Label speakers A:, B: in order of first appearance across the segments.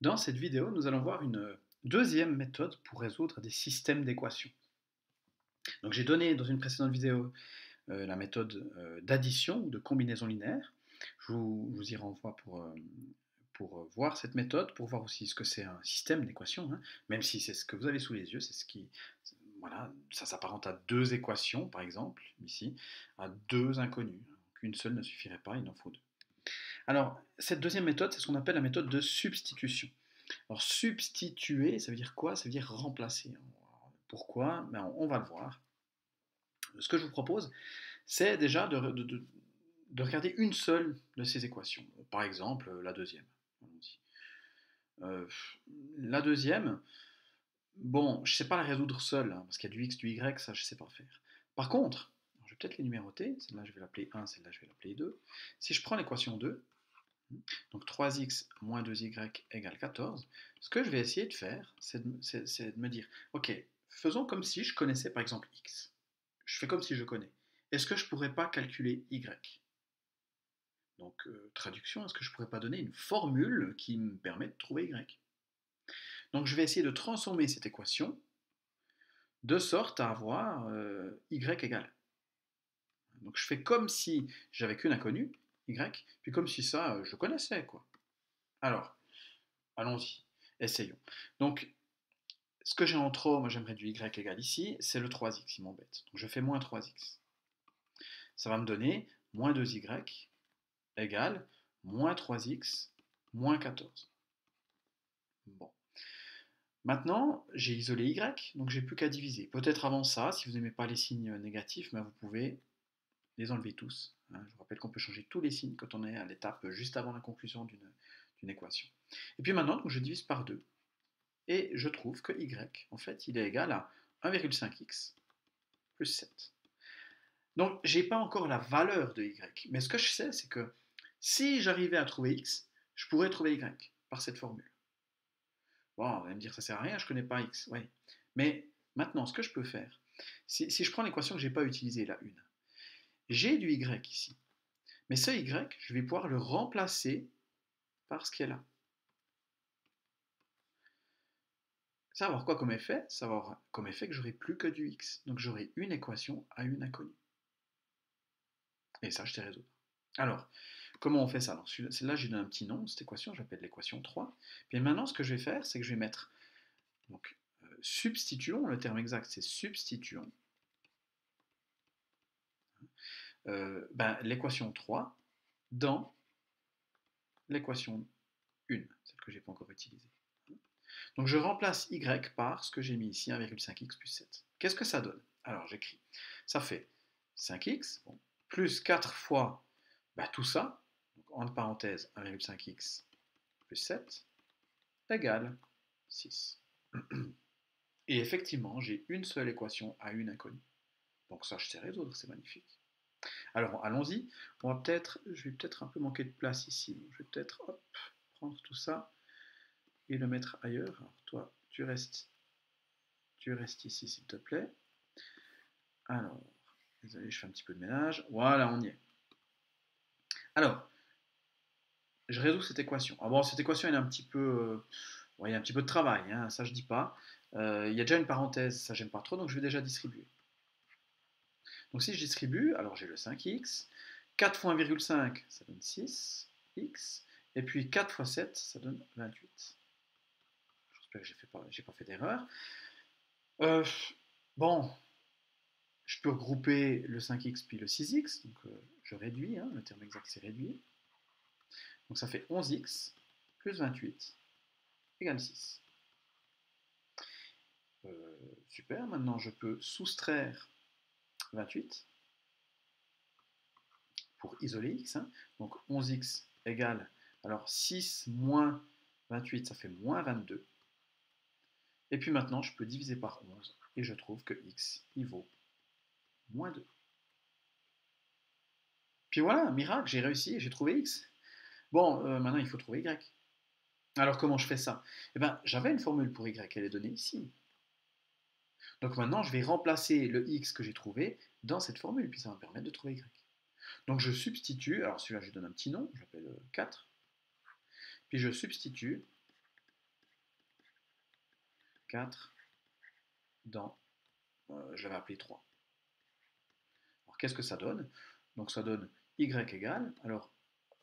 A: Dans cette vidéo, nous allons voir une deuxième méthode pour résoudre des systèmes d'équations. Donc j'ai donné dans une précédente vidéo la méthode d'addition ou de combinaison linéaire. Je vous y renvoie pour voir cette méthode, pour voir aussi ce que c'est un système d'équations, hein, même si c'est ce que vous avez sous les yeux, c'est ce qui, voilà, ça s'apparente à deux équations, par exemple, ici, à deux inconnues. Une seule ne suffirait pas, il en faut deux. Alors, cette deuxième méthode, c'est ce qu'on appelle la méthode de substitution. Alors, substituer, ça veut dire quoi? Ça veut dire remplacer. Pourquoi? Ben, on va le voir. Ce que je vous propose, c'est déjà de regarder une seule de ces équations. Par exemple, la deuxième. Euh, la deuxième, bon, je ne sais pas la résoudre seule, hein, parce qu'il y a du x, du y, ça je ne sais pas faire. Par contre, je vais peut-être les numéroter. Celle-là, je vais l'appeler 1, celle-là, je vais l'appeler 2. Si je prends l'équation 2, donc 3x moins 2y égale 14. Ce que je vais essayer de faire, c'est de me dire, ok, faisons comme si je connaissais par exemple x. Je fais comme si je connais. Est-ce que je ne pourrais pas calculer y? Donc, traduction, est-ce que je ne pourrais pas donner une formule qui me permet de trouver y? Donc, je vais essayer de transformer cette équation de sorte à avoir y égale. Donc, je fais comme si j'avais qu'une inconnue, y, puis comme si ça, je connaissais, quoi. Alors, allons-y, essayons. Donc, ce que j'ai en trop, moi j'aimerais du y égale ici, c'est le 3x, il m'embête. Donc je fais moins 3x. Ça va me donner moins 2y égale moins 3x moins 14. Bon. Maintenant, j'ai isolé y, donc j'ai plus qu'à diviser. Peut-être avant ça, si vous n'aimez pas les signes négatifs, mais vous pouvez les enlever tous. Hein. Je vous rappelle qu'on peut changer tous les signes quand on est à l'étape juste avant la conclusion d'une équation. Et puis maintenant, donc, je divise par 2. Et je trouve que y, en fait, il est égal à 1,5x plus 7. Donc, je n'ai pas encore la valeur de y. Mais ce que je sais, c'est que si j'arrivais à trouver x, je pourrais trouver y par cette formule. Bon, on va me dire, ça sert à rien, je ne connais pas x. Oui. Mais maintenant, ce que je peux faire, si je prends l'équation que je n'ai pas utilisée, la 1, j'ai du y ici. Mais ce y, je vais pouvoir le remplacer par ce qui est là. Ça va avoir quoi comme effet? Ça va avoir comme effet que j'aurai plus que du x. Donc j'aurai une équation à une inconnue. Et ça, je t'ai résolu. Alors, comment on fait ça? Alors, celle-là, j'ai donné un petit nom, cette équation, j'appelle l'équation 3. Puis maintenant, ce que je vais faire, c'est que je vais mettre, donc, substituons, le terme exact, c'est substituons, l'équation 3 dans l'équation 1, celle que je n'ai pas encore utilisée. Donc, je remplace y par ce que j'ai mis ici, 1,5x plus 7. Qu'est-ce que ça donne? Alors, j'écris. Ça fait 5x, bon, plus 4 fois tout ça, donc, entre parenthèses 1,5x plus 7, égale 6. Et effectivement, j'ai une seule équation à une inconnue. Donc ça, je sais résoudre, c'est magnifique. Alors, allons-y. Je vais peut-être un peu manquer de place ici. Je vais peut-être prendre tout ça et le mettre ailleurs. Alors, toi, tu restes ici, s'il te plaît. Alors, désolé, je fais un petit peu de ménage. Voilà, on y est. Alors, je résous cette équation. Ah bon, cette équation, elle est un petit peu... il y a un petit peu de travail, hein, ça je dis pas. Il y a déjà une parenthèse, ça j'aime pas trop, donc je vais déjà distribuer. Donc si je distribue, alors j'ai le 5x, 4 fois 1,5, ça donne 6x, et puis 4 fois 7, ça donne 28. J'espère que j'ai pas fait d'erreur. Euh, bon, je peux regrouper le 5x puis le 6x, donc je réduis, hein, le terme exact c'est réduire. Donc ça fait 11x plus 28 égale 6. Super, maintenant je peux soustraire 28 pour isoler x. Hein. Donc 11x égale, alors 6 moins 28, ça fait moins 22. Et puis maintenant, je peux diviser par 11 et je trouve que x, il vaut moins 2. Puis voilà, miracle, j'ai réussi, j'ai trouvé x. Bon, maintenant il faut trouver y. Alors comment je fais ça? Eh bien, j'avais une formule pour y, elle est donnée ici. Donc maintenant, je vais remplacer le x que j'ai trouvé dans cette formule, puis ça va me permettre de trouver y. Donc je substitue, alors celui-là je lui donne un petit nom, je l'appelle 4, puis je substitue 4 dans, je l'avais appelé 3. Alors qu'est-ce que ça donne? Donc ça donne y égale, alors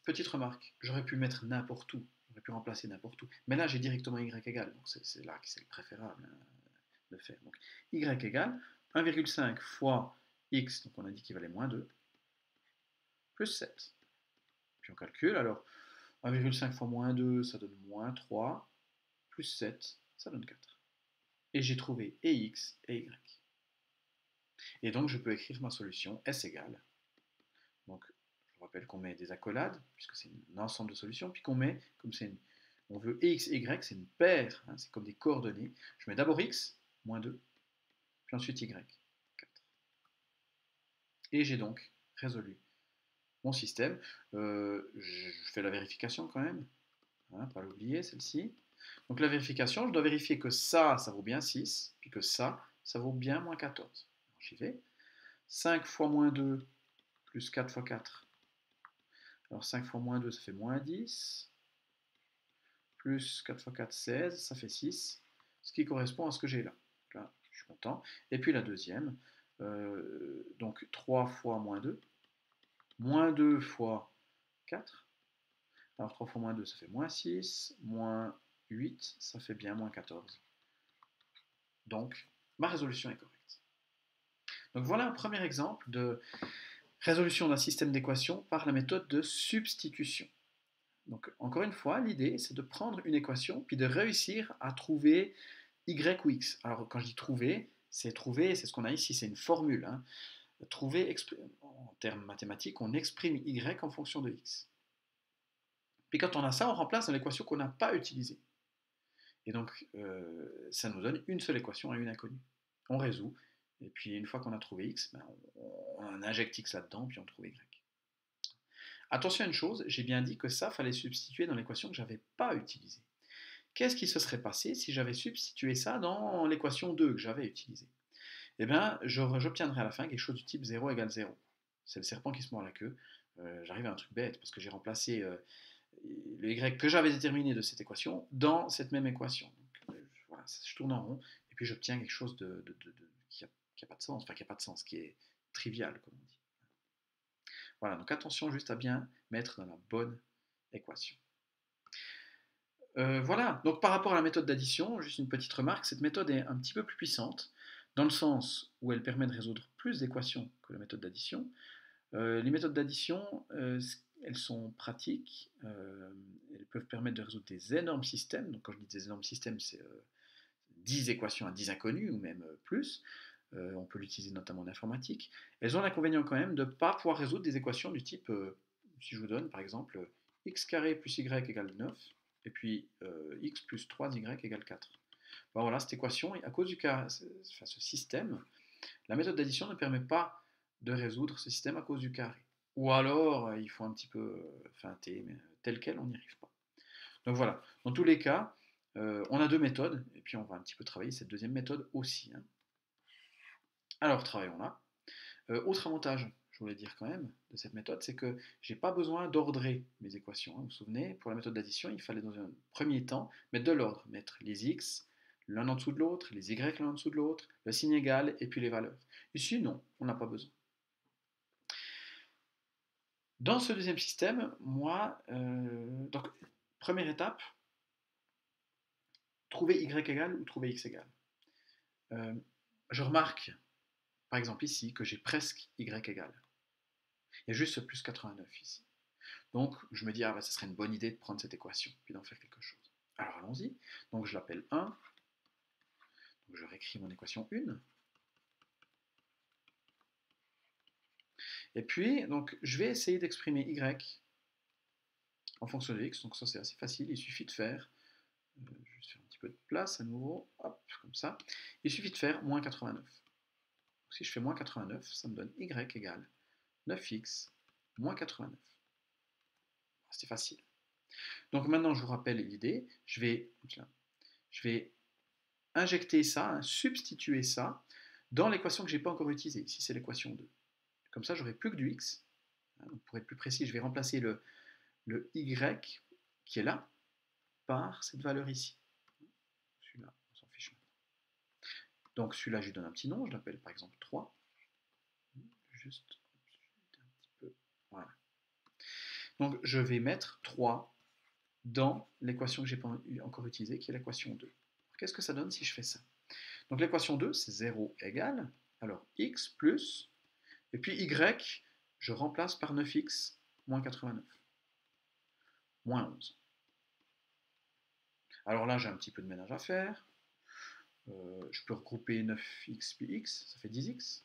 A: petite remarque, j'aurais pu mettre n'importe où, j'aurais pu remplacer n'importe où, mais là j'ai directement y égale, donc c'est là que c'est le préférable hein, de faire. Donc y égale 1,5 fois x, donc on a dit qu'il valait moins 2, plus 7. Puis on calcule, alors 1,5 fois moins 2, ça donne moins 3, plus 7, ça donne 4. Et j'ai trouvé et x et y. Et donc je peux écrire ma solution S égale. Donc je vous rappelle qu'on met des accolades, puisque c'est un ensemble de solutions, puis qu'on met, comme on veut x et y, c'est une paire, hein, c'est comme des coordonnées. Je mets d'abord x, moins 2, puis ensuite y, 4. Et j'ai donc résolu mon système. Je fais la vérification quand même, hein, pas l'oublier celle-ci. Donc la vérification, je dois vérifier que ça vaut bien 6, puis que ça vaut bien moins 14. J'y vais. 5 fois moins 2 plus 4 fois 4. Alors 5 fois moins 2, ça fait moins 10. Plus 4 fois 4, 16, ça fait 6. Ce qui correspond à ce que j'ai là. Là, je suis content. Et puis la deuxième, donc 3 fois moins 2. Moins 2 fois 4. Alors 3 fois moins 2, ça fait moins 6. Moins 8, ça fait bien moins 14. Donc, ma résolution est correcte. Donc voilà un premier exemple de résolution d'un système d'équations par la méthode de substitution. Donc encore une fois, l'idée c'est de prendre une équation puis de réussir à trouver y ou x. Alors quand je dis trouver, c'est ce qu'on a ici, c'est une formule. Hein. Trouver, en termes mathématiques, on exprime y en fonction de x. Puis quand on a ça, on remplace dans l'équation qu'on n'a pas utilisée. Et donc ça nous donne une seule équation à une inconnue. On résout, et puis une fois qu'on a trouvé x, ben, on injecte x là-dedans, puis on trouve y. Attention à une chose, j'ai bien dit que ça fallait substituer dans l'équation que je n'avais pas utilisée. Qu'est-ce qui se serait passé si j'avais substitué ça dans l'équation 2 que j'avais utilisée? Eh bien, j'obtiendrai à la fin quelque chose du type 0 égale 0. C'est le serpent qui se mord la queue. J'arrive à un truc bête, parce que j'ai remplacé le y que j'avais déterminé de cette équation dans cette même équation. Donc, voilà, je tourne en rond, et puis j'obtiens quelque chose qui n'a pas de sens, enfin qui n'a pas de sens, qui est trivial, comme on dit. Voilà, donc attention juste à bien mettre dans la bonne équation. Voilà, donc par rapport à la méthode d'addition, juste une petite remarque, cette méthode est un petit peu plus puissante, dans le sens où elle permet de résoudre plus d'équations que la méthode d'addition. Les méthodes d'addition, elles sont pratiques, elles peuvent permettre de résoudre des énormes systèmes, donc quand je dis des énormes systèmes, c'est 10 équations à 10 inconnues, ou même plus. On peut l'utiliser notamment en informatique. Elles ont l'inconvénient quand même de ne pas pouvoir résoudre des équations du type, si je vous donne par exemple x carré plus y égale 9, et puis x plus 3y égale 4. Bon, voilà, cette équation, à cause du cas, enfin, ce système, la méthode d'addition ne permet pas de résoudre ce système à cause du carré. Ou alors, il faut un petit peu feinter, mais tel quel, on n'y arrive pas. Donc voilà, dans tous les cas, on a deux méthodes, et puis on va un petit peu travailler cette deuxième méthode aussi. Hein. Alors, travaillons-la. Autre avantage, je voulais dire quand même, de cette méthode, c'est que je n'ai pas besoin d'ordrer mes équations. Hein. Vous vous souvenez, pour la méthode d'addition, il fallait dans un premier temps mettre de l'ordre, mettre les x l'un en dessous de l'autre, les y l'un en dessous de l'autre, le signe égal et puis les valeurs. Ici, non, on n'a pas besoin. Dans ce deuxième système, moi, donc, première étape, trouver y égale ou trouver x égale. Je remarque, par exemple ici, que j'ai presque y égale. Il y a juste ce plus 89 ici. Donc, je me dis, ah bah, ce serait une bonne idée de prendre cette équation, puis d'en faire quelque chose. Alors, allons-y. Donc, je l'appelle 1. Donc, je réécris mon équation 1. Et puis, donc, je vais essayer d'exprimer y en fonction de x. Donc, ça, c'est assez facile. Il suffit de faire, je vais juste faire un petit peu de place à nouveau. Hop, comme ça. Il suffit de faire moins 89. Donc, si je fais moins 89, ça me donne y égale 9x moins 89. C'est facile. Donc maintenant, je vous rappelle l'idée. Je vais injecter ça, hein, substituer ça dans l'équation que je n'ai pas encore utilisée. Ici, c'est l'équation 2. Comme ça, j'aurai plus que du x. Donc, pour être plus précis, je vais remplacer le y qui est là par cette valeur ici. Celui-là, on s'en fiche. Donc celui-là, je lui donne un petit nom, je l'appelle par exemple 3. Juste un petit peu. Voilà. Donc je vais mettre 3 dans l'équation que je n'ai pas encore utilisée, qui est l'équation 2. Qu'est-ce que ça donne si je fais ça? Donc l'équation 2, c'est 0 égale, alors x plus, et puis y, je remplace par 9x moins 89, moins 11. Alors là, j'ai un petit peu de ménage à faire. Je peux regrouper 9x puis x, ça fait 10x.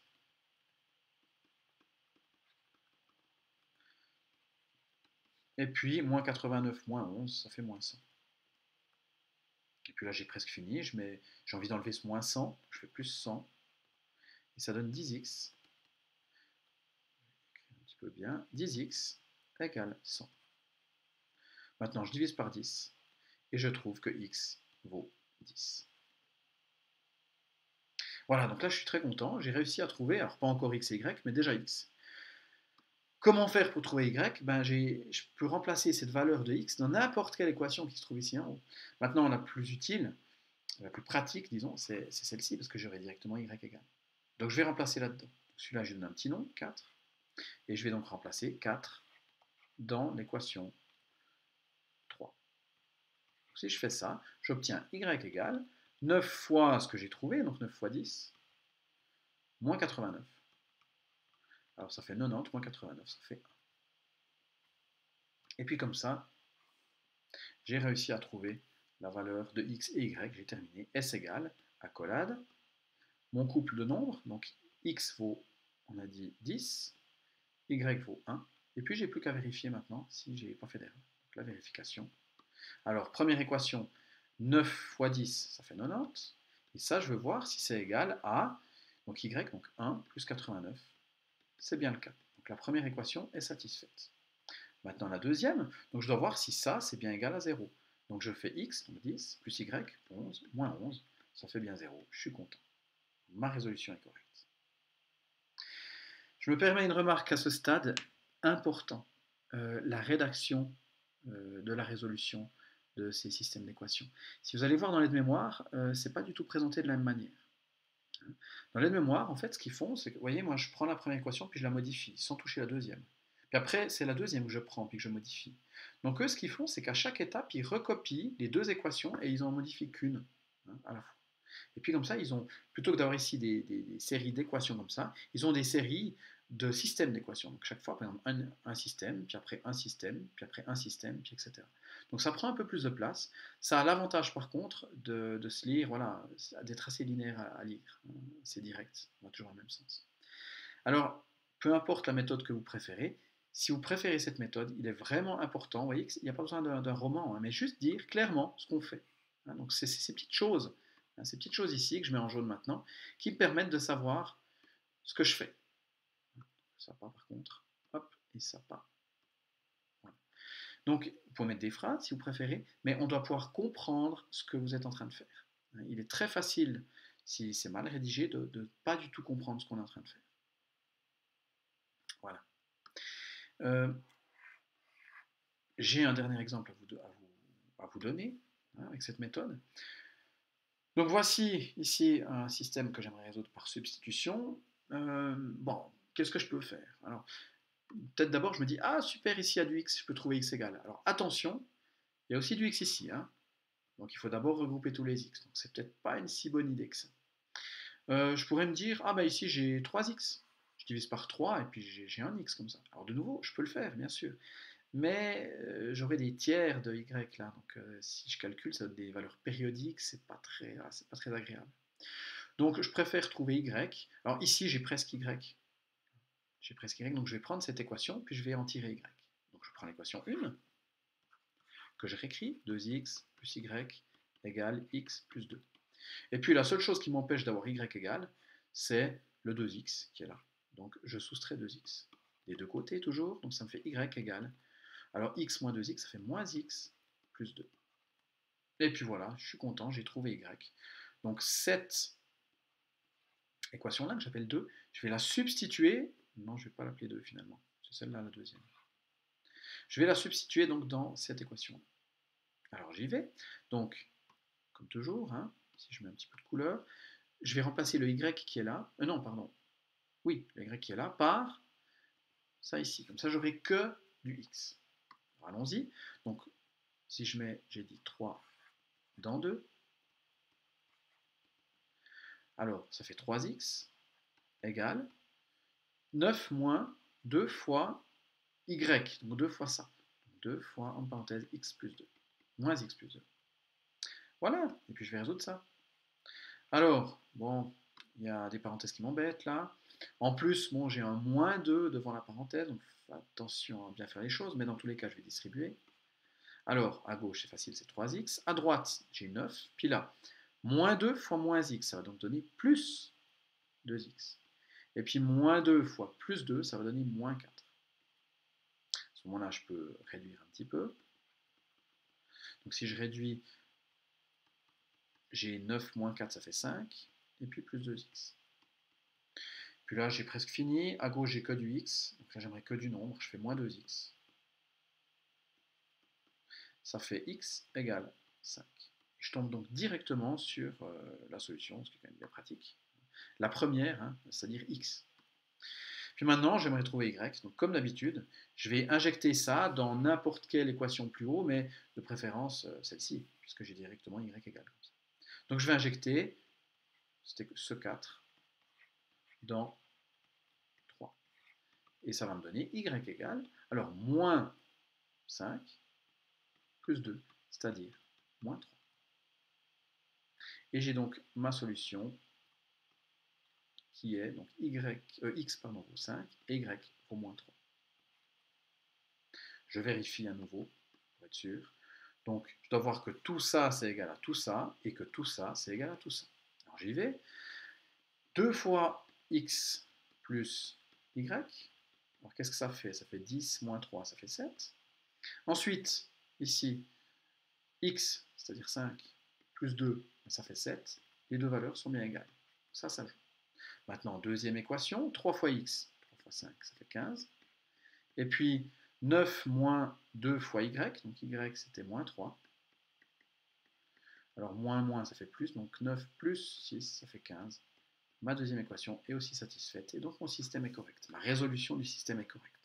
A: Et puis, moins 89, moins 11, ça fait moins 100. Et puis là, j'ai presque fini. J'ai envie d'enlever ce moins 100. Je fais plus 100. Et ça donne 10x. Un petit peu bien. 10x égale 100. Maintenant, je divise par 10. Et je trouve que x vaut 10. Voilà, donc là, je suis très content. J'ai réussi à trouver, alors pas encore x et y, mais déjà x. Comment faire pour trouver y? Je peux remplacer cette valeur de x dans n'importe quelle équation qui se trouve ici en haut. Maintenant, la plus utile, la plus pratique, disons, c'est celle-ci, parce que j'aurai directement y égale. Donc je vais remplacer là-dedans. Celui-là, je lui donne un petit nom, 4. Et je vais donc remplacer 4 dans l'équation 3. Donc, si je fais ça, j'obtiens y égale 9 fois ce que j'ai trouvé, donc 9 fois 10, moins 89. Alors ça fait 90 moins 89, ça fait 1. Et puis comme ça, j'ai réussi à trouver la valeur de x et y, j'ai terminé. S égale, accolade, mon couple de nombres, donc x vaut, on a dit 10, y vaut 1, et puis j'ai plus qu'à vérifier maintenant si j'ai pas fait d'erreur. Donc la vérification. Alors, première équation, 9 fois 10, ça fait 90, et ça, je veux voir si c'est égal à, donc y, donc 1 plus 89, c'est bien le cas. Donc la première équation est satisfaite. Maintenant la deuxième, donc je dois voir si ça, c'est bien égal à 0. Donc je fais x, donc 10, plus y, 11, moins 11, ça fait bien 0, je suis content. Ma résolution est correcte. Je me permets une remarque à ce stade, important, la rédaction de la résolution de ces systèmes d'équations. Si vous allez voir dans l'aide-mémoire, ce n'est pas du tout présenté de la même manière. Dans l'aide-mémoire, en fait, ce qu'ils font, c'est que, vous voyez, moi je prends la première équation puis je la modifie, sans toucher la deuxième. Puis après, c'est la deuxième que je prends puis que je modifie. Donc eux, ce qu'ils font, c'est qu'à chaque étape, ils recopient les deux équations et ils en modifient qu'une à la fois. Et puis comme ça, ils ont, plutôt que d'avoir ici des séries d'équations comme ça, ils ont des séries de systèmes d'équations. Donc chaque fois, par exemple, un système, puis après un système, puis après un système, puis etc. Donc ça prend un peu plus de place. Ça a l'avantage par contre de se lire, voilà, d'être assez linéaire à lire. C'est direct, on va toujours dans le même sens. Alors, peu importe la méthode que vous préférez, si vous préférez cette méthode, il est vraiment important, vous voyez qu'il n'y a pas besoin d'un roman, mais juste dire clairement ce qu'on fait. Donc c'est ces petites choses, ces petites choses ici que je mets en jaune maintenant, qui me permettent de savoir ce que je fais. Ça pas par contre, hop, et ça pas. Voilà. Donc vous pouvez mettre des phrases si vous préférez, mais on doit pouvoir comprendre ce que vous êtes en train de faire. Il est très facile, si c'est mal rédigé, de ne pas du tout comprendre ce qu'on est en train de faire. Voilà. J'ai un dernier exemple à vous donner avec cette méthode. Donc voici ici un système que j'aimerais résoudre par substitution. Bon, qu'est-ce que je peux faire? Alors, peut-être d'abord je me dis, ah super, ici il y a du x, je peux trouver x égale. Alors attention, il y a aussi du x ici. Donc il faut d'abord regrouper tous les x. Donc c'est peut-être pas une si bonne idée que ça. Je pourrais me dire, ah bah ici j'ai 3x. Je divise par 3 et puis j'ai un x comme ça. Alors de nouveau, je peux le faire, bien sûr. Mais j'aurai des tiers de y là, donc si je calcule, ça donne des valeurs périodiques, c'est pas très agréable. Donc je préfère trouver y. Alors ici j'ai presque y. J'ai presque y, donc je vais prendre cette équation, puis je vais en tirer y. Donc je prends l'équation 1, que je réécris, 2x plus y égale x plus 2. Et puis la seule chose qui m'empêche d'avoir y égale, c'est le 2x qui est là. Donc je soustrais 2x. Des deux côtés toujours, donc ça me fait y égale. Alors x moins 2x, ça fait moins x plus 2. Et puis voilà, je suis content, j'ai trouvé y. Donc cette équation-là, que j'appelle 2, je vais la substituer, non je ne vais pas l'appeler 2 finalement, c'est celle-là la deuxième. Je vais la substituer donc dans cette équation-là. Alors j'y vais, donc comme toujours, si je mets un petit peu de couleur, je vais remplacer le y qui est là, non, pardon, oui, le y qui est là, par ça ici. Comme ça, j'aurai que du x. Alors, allons-y. Donc, si je mets, j'ai dit 3 dans 2, alors ça fait 3x égale 9 moins 2 fois y, donc 2 fois ça. 2 fois, en parenthèse, x plus 2, moins x plus 2. Voilà, et puis je vais résoudre ça. Alors, bon, il y a des parenthèses qui m'embêtent là. En plus, bon, j'ai un moins 2 devant la parenthèse, donc attention à bien faire les choses, mais dans tous les cas, je vais distribuer. Alors, à gauche, c'est facile, c'est 3x. À droite, j'ai 9. Puis là, moins 2 fois moins x, ça va donc donner plus 2x. Et puis moins 2 fois plus 2, ça va donner moins 4. À ce moment-là, je peux réduire un petit peu. Donc si je réduis, j'ai 9 moins 4, ça fait 5. Et puis plus 2x. Puis là, j'ai presque fini. À gauche, j'ai que du x. Donc là, j'aimerais que du nombre. Je fais moins 2x. Ça fait x égale 5. Je tombe donc directement sur la solution, ce qui est quand même bien pratique. La première, hein, c'est-à-dire x. Puis maintenant, j'aimerais trouver y. Donc comme d'habitude, je vais injecter ça dans n'importe quelle équation plus haut, mais de préférence celle-ci, puisque j'ai directement y égale comme ça. Donc je vais injecter ce 4 dans 3. Et ça va me donner y égale, alors moins 5 plus 2, c'est-à-dire moins 3. Et j'ai donc ma solution qui est donc x vaut 5 et y vaut moins 3. Je vérifie à nouveau pour être sûr. Donc je dois voir que tout ça c'est égal à tout ça et que tout ça c'est égal à tout ça. Alors j'y vais. 2 fois x plus y. Alors qu'est-ce que ça fait? Ça fait 10 moins 3, ça fait 7. Ensuite, ici, x, c'est-à-dire 5, plus 2, ça fait 7. Les deux valeurs sont bien égales. Ça joue. Maintenant, deuxième équation, 3 fois x, 3 fois 5, ça fait 15. Et puis, 9 moins 2 fois y, donc y c'était moins 3. Alors, moins, moins, ça fait plus, donc 9 plus 6, ça fait 15. Ma deuxième équation est aussi satisfaite, et donc mon système est correct. La résolution du système est correcte.